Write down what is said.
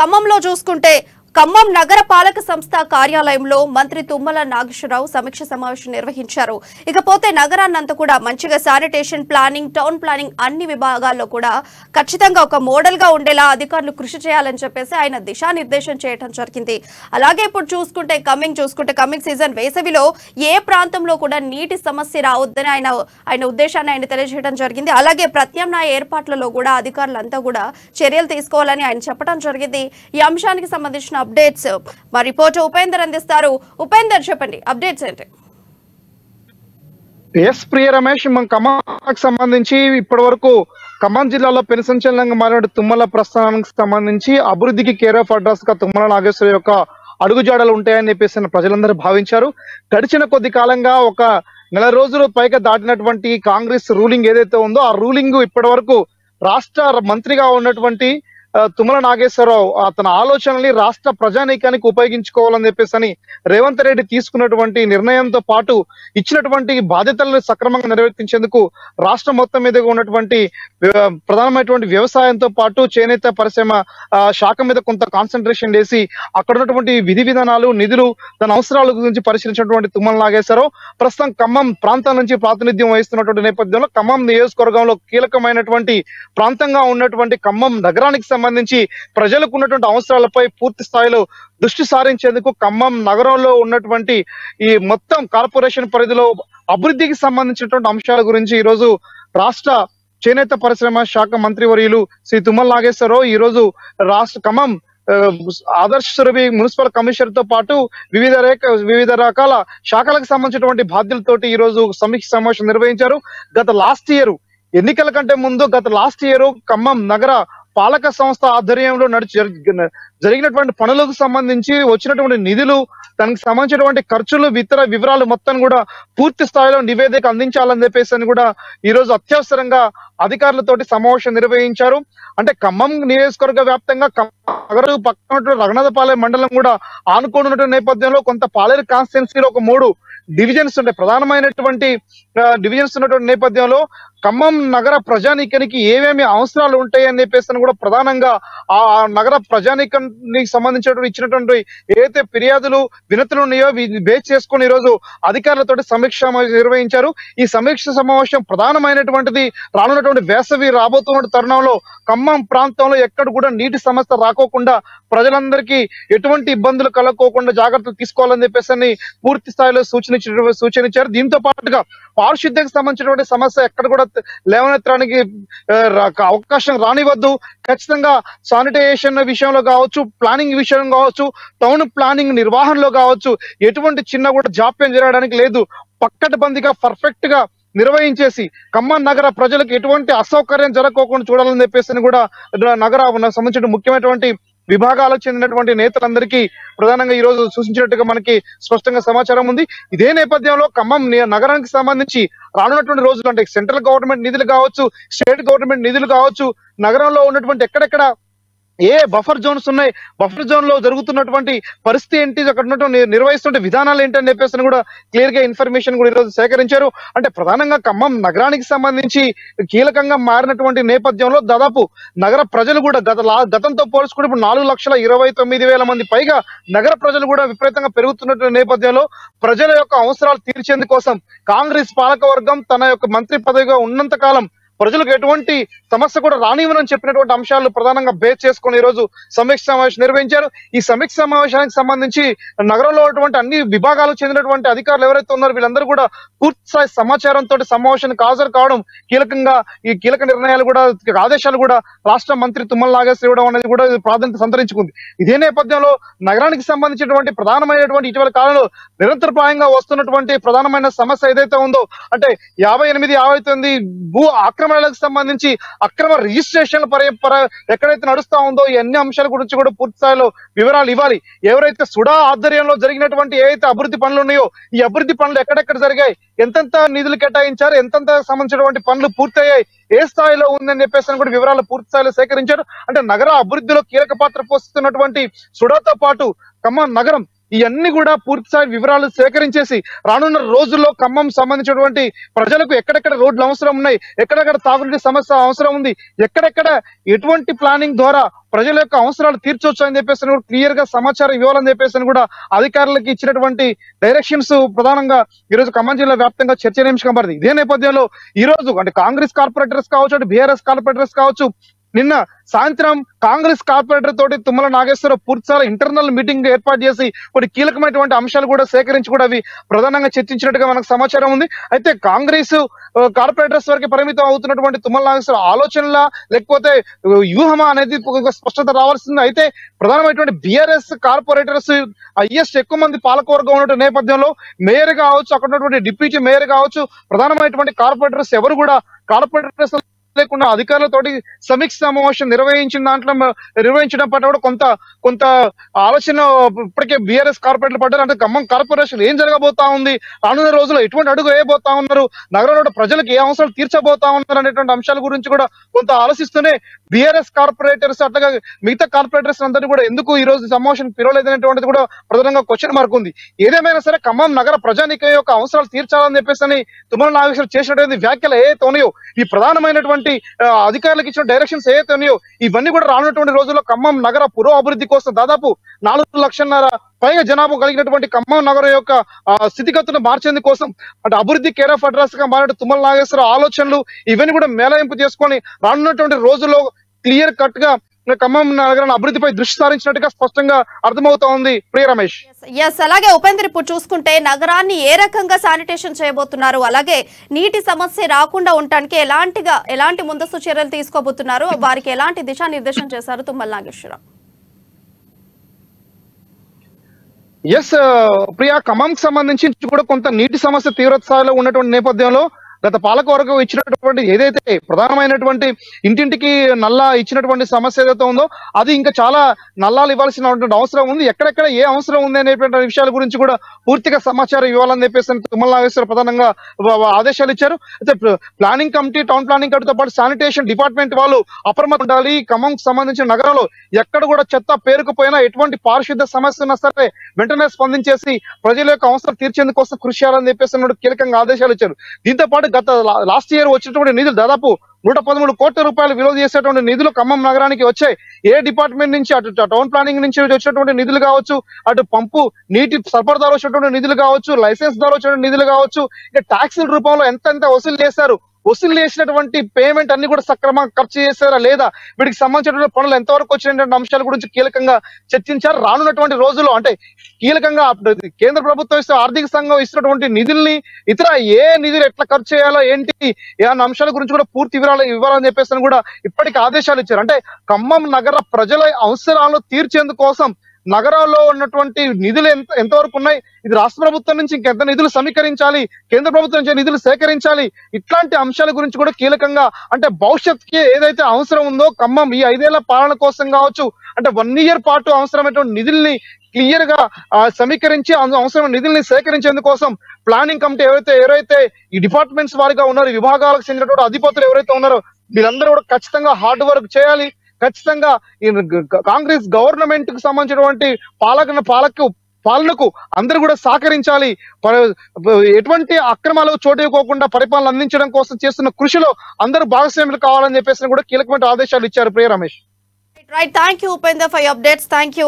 ఖమ్మంలో చూసుకుంటే ఖమ్మం నగర పాలక సంస్థ కార్యాలయంలో మంత్రి తుమ్మల నాగేశ్వరరావు సమీక్ష సమావేశం నిర్వహించారు. ఇకపోతే నగరాన్నంతా కూడా మంచిగా శానిటేషన్, ప్లానింగ్, టౌన్ ప్లానింగ్ అన్ని విభాగాల్లో కూడా ఖచ్చితంగా ఒక మోడల్ గా ఉండేలా అధికారులు కృషి చేయాలని చెప్పేసి ఆయన దిశానిర్దేశం చేయడం జరిగింది. అలాగే ఇప్పుడు చూసుకుంటే కమింగ్ సీజన్ వేసవిలో ఏ ప్రాంతంలో కూడా నీటి సమస్య రావద్దని ఆయన ఉద్దేశాన్ని ఆయన తెలియజేయడం జరిగింది. అలాగే ప్రత్యామ్నాయ ఏర్పాట్లలో కూడా అధికారులంతా కూడా చర్యలు తీసుకోవాలని ఆయన చెప్పడం జరిగింది. ఈ అంశానికి సంబంధించిన అప్డేట్స్ మా రిపోర్టర్ ఉపేందర్ అందిస్తారు. ఉపేందర్, చెప్పండి అప్డేట్స్ ఏంటి? ఎస్ ప్రియ రమేష్, మన ఖమ్మంకి సంబంధించి ఇప్పటి వరకు ఖమ్మం జిల్లాలో పెనుసంచలనంగా మారిన తుమ్మల ప్రస్థానానికి సంబంధించి అభివృద్ధికి కేర్ ఆఫ్ అడ్రస్ గా తుమ్మల నాగేశ్వర యొక్క అడుగుజాడలు ఉంటాయని చెప్పేసి ప్రజలందరూ భావించారు. గడిచిన కొద్ది కాలంగా ఒక నెల రోజులు పైగా దాటినటువంటి కాంగ్రెస్ రూలింగ్ ఏదైతే ఉందో ఆ రూలింగ్ ఇప్పటి వరకు రాష్ట్ర మంత్రిగా ఉన్నటువంటి తుమ్మల నాగేశ్వరరావు తన ఆలోచనల్ని రాష్ట్ర ప్రజానీకానికి ఉపయోగించుకోవాలని చెప్పేసి రేవంత్ రెడ్డి తీసుకున్నటువంటి నిర్ణయంతో పాటు ఇచ్చినటువంటి బాధ్యతలను సక్రమంగా నెరవేర్చేందుకు రాష్ట్రం మొత్తం మీద ఉన్నటువంటి ప్రధానమైనటువంటి వ్యవసాయంతో పాటు చేనేత పరిశ్రమ శాఖ మీద కొంత కాన్సన్ట్రేషన్ చేసి అక్కడ ఉన్నటువంటి విధి విధానాలు, నిధులు, తన అవసరాల గురించి పరిశీలించినటువంటి తుమ్మల నాగేశ్వరరావు ప్రస్తుతం ఖమ్మం ప్రాంతం నుంచి ప్రాతినిధ్యం వహిస్తున్నటువంటి నేపథ్యంలో ఖమ్మం నియోజకవర్గంలో కీలకమైనటువంటి ప్రాంతంగా ఉన్నటువంటి ఖమ్మం నగరానికి సంబంధించి ప్రజలకు ఉన్నటువంటి అవసరాలపై పూర్తి స్థాయిలో దృష్టి సారించేందుకు ఖమ్మం నగరంలో ఉన్నటువంటి ఈ మొత్తం కార్పొరేషన్ పరిధిలో అభివృద్ధికి సంబంధించినటువంటి అంశాల గురించి ఈ రోజు రాష్ట్ర చేనేత పరిశ్రమ శాఖ మంత్రివర్యులు శ్రీ తుమ్మల నాగేశ్వరరావు ఈ రోజు రాష్ట్ర ఖమ్మం ఆదర్శ సురభి మున్సిపల్ కమిషనర్ తో పాటు వివిధ రకాల శాఖలకు సంబంధించినటువంటి బాధ్యులతోటి ఈ రోజు సమీక్ష సమావేశం నిర్వహించారు. గత లాస్ట్ ఇయర్ ఎన్నికల కంటే ముందు ఖమ్మం నగర పాలక సంస్థ ఆధ్వర్యంలో జరిగినటువంటి పనులకు సంబంధించి వచ్చినటువంటి నిధులు, దానికి సంబంధించినటువంటి ఖర్చులు, ఇతర వివరాలు మొత్తం కూడా పూర్తి స్థాయిలో నివేదిక అందించాలని చెప్పేసి కూడా ఈ రోజు అత్యవసరంగా అధికారులతోటి సమావేశం నిర్వహించారు. అంటే ఖమ్మం నియోజకవర్గ వ్యాప్తంగా పక్కన రఘునాథపాలెం మండలం కూడా ఆనుకోనున్నటువంటి నేపథ్యంలో కొంత పాలేరు కాన్స్టిట్యున్సీలో ఒక 3 డివిజన్స్ ఉంటాయి, ప్రధానమైనటువంటి డివిజన్స్ ఉన్నటువంటి నేపథ్యంలో ఖమ్మం నగర ప్రజానీకానికి ఏమేమి అవసరాలు ఉంటాయని చెప్పేసి కూడా ప్రధానంగా ఆ నగర ప్రజానీకానికి సంబంధించినటువంటి ఇచ్చినటువంటి ఏదైతే ఫిర్యాదులు, వినతులు ఉన్నాయో బేస్ చేసుకుని ఈ రోజు అధికారులతో సమీక్ష నిర్వహించారు. ఈ సమీక్ష సమావేశం ప్రధానమైనటువంటిది రానున్నటువంటి వేసవి రాబోతున్న తరుణంలో ఖమ్మం ప్రాంతంలో ఎక్కడ కూడా నీటి సమస్య రాకోకుండా ప్రజలందరికీ ఎటువంటి ఇబ్బందులు కలగకోకుండా జాగ్రత్తలు తీసుకోవాలని చెప్పేసి పూర్తి స్థాయిలో సూచన ఇచ్చారు. దీంతో పాటుగా పారిశుద్ధ్యకు సంబంధించినటువంటి సమస్య ఎక్కడ కూడా లేవనెత్తడానికి అవకాశం రానివద్దు. ఖచ్చితంగా శానిటైజేషన్ విషయంలో కావచ్చు, ప్లానింగ్ విషయం కావచ్చు, టౌన్ ప్లానింగ్ నిర్వహణలో కావచ్చు ఎటువంటి చిన్న కూడా జాప్యం జరగడానికి లేదు. పక్కటబందిగా పర్ఫెక్ట్ గా నిర్వహించేసి ఖమ్మం నగర ప్రజలకు ఎటువంటి అసౌకర్యం జరగకోకుండా చూడాలని చెప్పేసి కూడా నగర సంబంధించిన ముఖ్యమైనటువంటి విభాగాలకు చెందినటువంటి నేతలందరికీ ప్రధానంగా ఈ రోజు సూచించినట్టుగా మనకి స్పష్టంగా సమాచారం ఉంది. ఇదే నేపథ్యంలో ఖమ్మం నగరానికి సంబంధించి రానున్నటువంటి రోజులు అంటే సెంట్రల్ గవర్నమెంట్ నిధులు కావచ్చు, స్టేట్ గవర్నమెంట్ నిధులు కావచ్చు, నగరంలో ఉన్నటువంటి ఎక్కడెక్కడ ఏ బఫర్ జోన్స్ ఉన్నాయి, బఫర్ జోన్ లో జరుగుతున్నటువంటి పరిస్థితి ఏంటి, అక్కడ ఉన్నటువంటి నిర్వహిస్తున్న విధానాలు ఏంటని చెప్పేసి కూడా క్లియర్ గా ఇన్ఫర్మేషన్ కూడా ఈరోజు సేకరించారు. అంటే ప్రధానంగా ఖమ్మం నగరానికి సంబంధించి కీలకంగా మారినటువంటి నేపథ్యంలో దాదాపు నగర ప్రజలు కూడా గతంతో పోల్చుకుంటే ఇప్పుడు 4,29,000 మంది పైగా నగర ప్రజలు కూడా విపరీతంగా పెరుగుతున్నటువంటి నేపథ్యంలో ప్రజల యొక్క అవసరాలు తీర్చేందుకోసం కాంగ్రెస్ పాలకవర్గం తన యొక్క మంత్రి పదవిగా ఉన్నంత కాలం ప్రజలకు ఎటువంటి సమస్య కూడా రానివ్వనని చెప్పినటువంటి అంశాలను ప్రధానంగా బేస్ చేసుకుని ఈ రోజు సమీక్ష సమావేశం నిర్వహించారు. ఈ సమీక్ష సమావేశానికి సంబంధించి నగరంలో ఉన్నటువంటి అన్ని విభాగాలకు చెందినటువంటి అధికారులు ఎవరైతే ఉన్నారో వీళ్ళందరూ కూడా పూర్తి స్థాయి సమాచారంతో సమావేశానికి హాజరు కావడం, ఈ కీలక నిర్ణయాలు కూడా, ఆదేశాలు కూడా రాష్ట్ర మంత్రి తుమ్మల నాగేశ్వర ఇవ్వడం అనేది కూడా ప్రాధాన్యత సంతరించుకుంది. ఇదే నేపథ్యంలో నగరానికి సంబంధించినటువంటి ప్రధానమైనటువంటి ఇటీవల కాలంలో నిరంతరప్రాయంగా వస్తున్నటువంటి ప్రధానమైన సమస్య ఏదైతే ఉందో అంటే 58-59 భూ ఆక్రమణలకు సంబంధించి అక్రమ రిజిస్ట్రేషన్ ఎక్కడైతే నడుస్తా ఉందో ఈ అన్ని అంశాల గురించి కూడా పూర్తి స్థాయిలో వివరాలు ఇవ్వాలి. ఎవరైతే సుడా ఆధ్వర్యంలో జరిగినటువంటి ఏవైతే అభివృద్ధి పనులు ఉన్నాయో ఈ అభివృద్ధి పనులు ఎక్కడెక్కడ జరిగాయి, ఎంతెంత నిధులు కేటాయించారు, ఎంతెంత సంబంధించినటువంటి పనులు పూర్తయ్యాయి, ఏ స్థాయిలో ఉందని చెప్పేసి కూడా వివరాలు పూర్తి స్థాయిలో సేకరించారు. అంటే నగర అభివృద్ధిలో కీలక పాత్ర పోషిస్తున్నటువంటి సుడాతో పాటు ఖమ్మం నగరం ఇవన్నీ కూడా పూర్తి స్థాయి వివరాలు సేకరించేసి రానున్న రోజుల్లో ఖమ్మం సంబంధించినటువంటి ప్రజలకు ఎక్కడెక్కడ రోడ్లు అవసరం ఉన్నాయి, ఎక్కడెక్కడ తాగునీటి సమస్య అవసరం ఉంది, ఎక్కడెక్కడ ఎటువంటి ప్లానింగ్ ద్వారా ప్రజల యొక్క అవసరాలు తీర్చొచ్చు అని చెప్పేసి క్లియర్ గా సమాచారం ఇవ్వాలని చెప్పేసి కూడా అధికారులకు ఇచ్చినటువంటి డైరెక్షన్స్ ప్రధానంగా ఈ రోజు ఖమ్మం జిల్లా వ్యాప్తంగా చర్చనీయాంశంగా మారింది. ఇదే నేపథ్యంలో ఈ రోజు అంటే కాంగ్రెస్ కార్పొరేటర్స్ కావచ్చు, అటు బీఆర్ఎస్ కార్పొరేటర్స్ కావచ్చు, నిన్న సాయంత్రం కాంగ్రెస్ కార్పొరేటర్ తోటి తుమ్మల నాగేశ్వరరావు పూర్తిసారి ఇంటర్నల్ మీటింగ్ ఏర్పాటు చేసి కొన్ని కీలకమైనటువంటి అంశాలు కూడా సేకరించి కూడా అవి ప్రధానంగా చర్చించినట్టుగా మనకు సమాచారం ఉంది. అయితే కాంగ్రెస్ కార్పొరేటర్స్ వరకు పరిమితం అవుతున్నటువంటి తుమ్మల నాగేశ్వరరావు ఆలోచనల లేకపోతే వ్యూహమా అనేది ఒక స్పష్టత రావాల్సింది. అయితే ప్రధానమైనటువంటి బీఆర్ఎస్ కార్పొరేటర్స్ హైయెస్ట్ ఎక్కువ మంది పాలకవర్గం ఉన్న నేపథ్యంలో మేయర్ కావచ్చు, అక్కడ ఉన్నటువంటి డిప్యూటీ మేయర్ కావచ్చు, ప్రధానమైనటువంటి కార్పొరేటర్స్ ఎవరు కూడా కార్పొరేటర్స్ లేకుండా అధికారులతోటి సమీక్ష సమావేశం నిర్వహించడం పట్ల కూడా కొంత ఆలోచన ఇప్పటికే బీఆర్ఎస్ కార్పొరేటర్లు పడ్డారు. అంటే ఖమ్మం కార్పొరేషన్ ఏం జరగబోతా ఉంది, రానున్న రోజుల్లో ఎటువంటి అడుగు వేయబోతా ఉన్నారు, నగరంలో ప్రజలకు ఏ అవసరాలు తీర్చబోతా ఉన్నారు అనేటువంటి అంశాల గురించి కూడా కొంత ఆలోచిస్తూనే బీఆర్ఎస్ కార్పొరేటర్స్ అట్లాగా మిగతా కార్పొరేటర్స్ అందరినీ కూడా ఎందుకు ఈ రోజు సమావేశం పిలవలేదనేటువంటిది కూడా ప్రధానంగా క్వశ్చన్ మార్క్ ఉంది. ఏదేమైనా సరే ఖమ్మం నగర ప్రజానీకం యొక్క అవసరాలు తీర్చాలని చెప్పేసి తుమ్మల నాగేశ్వరరావు చేసినటువంటి వ్యాఖ్యలు ఏవైతే ఉన్నాయో, ఈ ప్రధానమైనటువంటి అధికారులకు ఇచ్చిన డైరెక్షన్స్ ఏవైతే ఉన్నాయో, ఇవన్నీ కూడా రానున్నటువంటి రోజుల్లో ఖమ్మం నగర పురో అభివృద్ధి కోసం దాదాపు 4 లక్షల పైగా జనాభా కలిగినటువంటి ఖమ్మం నగరం యొక్క స్థితిగతులను మార్చేందుకోసం అటు అభివృద్ధి కేర్ ఆఫ్ అడ్రస్ గా మారిన తుమ్మల నాగేశ్వరరావు ఆలోచనలు ఇవన్నీ కూడా మేళవింపు చేసుకొని రానున్నటువంటి రోజుల్లో క్లియర్ కట్ గా ఖమ్మం నగరాన్ని అభివృద్ధిపై దృష్టి సారించినట్టుగా స్పష్టంగా అర్థమవుతా ఉంది. ప్రియ రమేష్. అలాగే ఉపేంద్ర, ఇప్పుడు చూసుకుంటే నగరాన్ని ఏ రకంగా శానిటేషన్ చేయబోతున్నారు, అలాగే నీటి సమస్య రాకుండా ఉండటానికి ఎలాంటి ముందస్తు చర్యలు తీసుకోబోతున్నారు, వారికి ఎలాంటి దిశానిర్దేశం చేశారు తుమ్మల నాగేశ్వరరావు? ప్రియా, ఖమ్మంకి సంబంధించి కూడా కొంత నీటి సమస్య తీవ్ర స్థాయిలో ఉన్నటువంటి నేపథ్యంలో గత పాలకవర్గం ఇచ్చినటువంటి ఏదైతే ప్రధానమైనటువంటి ఇంటింటికి నల్లా ఇచ్చినటువంటి సమస్య ఏదైతే ఉందో అది ఇంకా చాలా నల్లాలు ఇవ్వాల్సినటువంటి అవసరం ఉంది. ఎక్కడెక్కడ ఏ అవసరం ఉంది అనేటువంటి విషయాల గురించి కూడా పూర్తిగా సమాచారం ఇవ్వాలని చెప్పేసి తుమ్మల నాగేశ్వరరావు ప్రధానంగా ఆదేశాలు ఇచ్చారు. అయితే ప్లానింగ్ కమిటీ, టౌన్ ప్లానింగ్ కమిటీతో పాటు శానిటేషన్ డిపార్ట్మెంట్ వాళ్ళు అప్రమత్తం ఉండాలి. ఖమ్మంకి సంబంధించిన నగరంలో ఎక్కడ కూడా చెత్త పేరుకుపోయినా ఎటువంటి పారిశుద్ధ సమస్య ఉన్నా సరే వెంటనే స్పందించేసి ప్రజల యొక్క అవసరం తీర్చేందుకోసం కృషి చేయాలని చెప్పేసి కీలకంగా ఆదేశాలు ఇచ్చారు. దీంతో పాటు గత లాస్ట్ ఇయర్ వచ్చినటువంటి నిధులు దాదాపు 113 కోట్ల రూపాయలు విలువ చేసేటువంటి నిధులు ఖమ్మం నగరానికి వచ్చాయి. ఏ డిపార్ట్మెంట్ నుంచి అటు టౌన్ ప్లానింగ్ నుంచి వచ్చినటువంటి నిధులు కావచ్చు, అటు పంపు నీటి సరఫరా ద్వారా వచ్చినటువంటి నిధులు కావచ్చు, లైసెన్స్ ద్వారా వచ్చినటువంటి నిధులు కావచ్చు, ఇక ట్యాక్సుల రూపంలో ఎంత వసూలు చేశారు, వసూలు చేసినటువంటి పేమెంట్ అన్ని కూడా సక్రమంగా ఖర్చు చేశారా లేదా, వీటికి సంబంధించినటువంటి పనులు ఎంతవరకు వచ్చినటువంటి అంశాల గురించి కీలకంగా చర్చించారు. రానున్నటువంటి రోజుల్లో అంటే కీలకంగా కేంద్ర ప్రభుత్వం ఇస్తే ఆర్థిక సంఘం ఇస్తున్నటువంటి నిధుల్ని ఇతర ఏ నిధులు ఎట్లా ఖర్చు చేయాలో ఏంటి అన్న అంశాల గురించి కూడా పూర్తి వివరాలు ఇవ్వాలని చెప్పేసి కూడా ఇప్పటికీ ఆదేశాలు ఇచ్చారు. అంటే ఖమ్మం నగర ప్రజల అవసరాలను తీర్చేందుకోసం నగరాల్లో ఉన్నటువంటి నిధులు ఎంతవరకు ఉన్నాయి, ఇది రాష్ట్ర ప్రభుత్వం నుంచి ఇంకెంత నిధులు సమీకరించాలి, కేంద్ర ప్రభుత్వం నుంచి నిధులు సేకరించాలి, ఇట్లాంటి అంశాల గురించి కూడా కీలకంగా అంటే భవిష్యత్తుకి ఏదైతే అవసరం ఉందో ఖమ్మం ఈ 5 ఏళ్ల పాలన కోసం కావచ్చు, అంటే 1 ఇయర్ పాటు అవసరమైనటువంటి నిధుల్ని క్లియర్ గా సమీకరించి అవసరమైన నిధుల్ని సేకరించేందుకోసం ప్లానింగ్ కమిటీ ఎవరైతే ఈ డిపార్ట్మెంట్స్ వారిగా ఉన్నారో, విభాగాలకు చెందినటువంటి అధిపతులు ఎవరైతే ఉన్నారో వీళ్ళందరూ కూడా ఖచ్చితంగా హార్డ్ వర్క్ చేయాలి. ఖచ్చితంగా కాంగ్రెస్ గవర్నమెంట్ కు సంబంధించినటువంటి పాలనకు అందరూ కూడా సహకరించాలి. ఎటువంటి అక్రమాలకు చోటు ఇవ్వకుండా పరిపాలన అందించడం కోసం చేస్తున్న కృషిలో అందరూ భాగస్వాములు కావాలని చెప్పేసి కూడా కీలకమైన ఆదేశాలు ఇచ్చారు. Priya Ramesh. Right, thank you Upender for your updates. Thank you.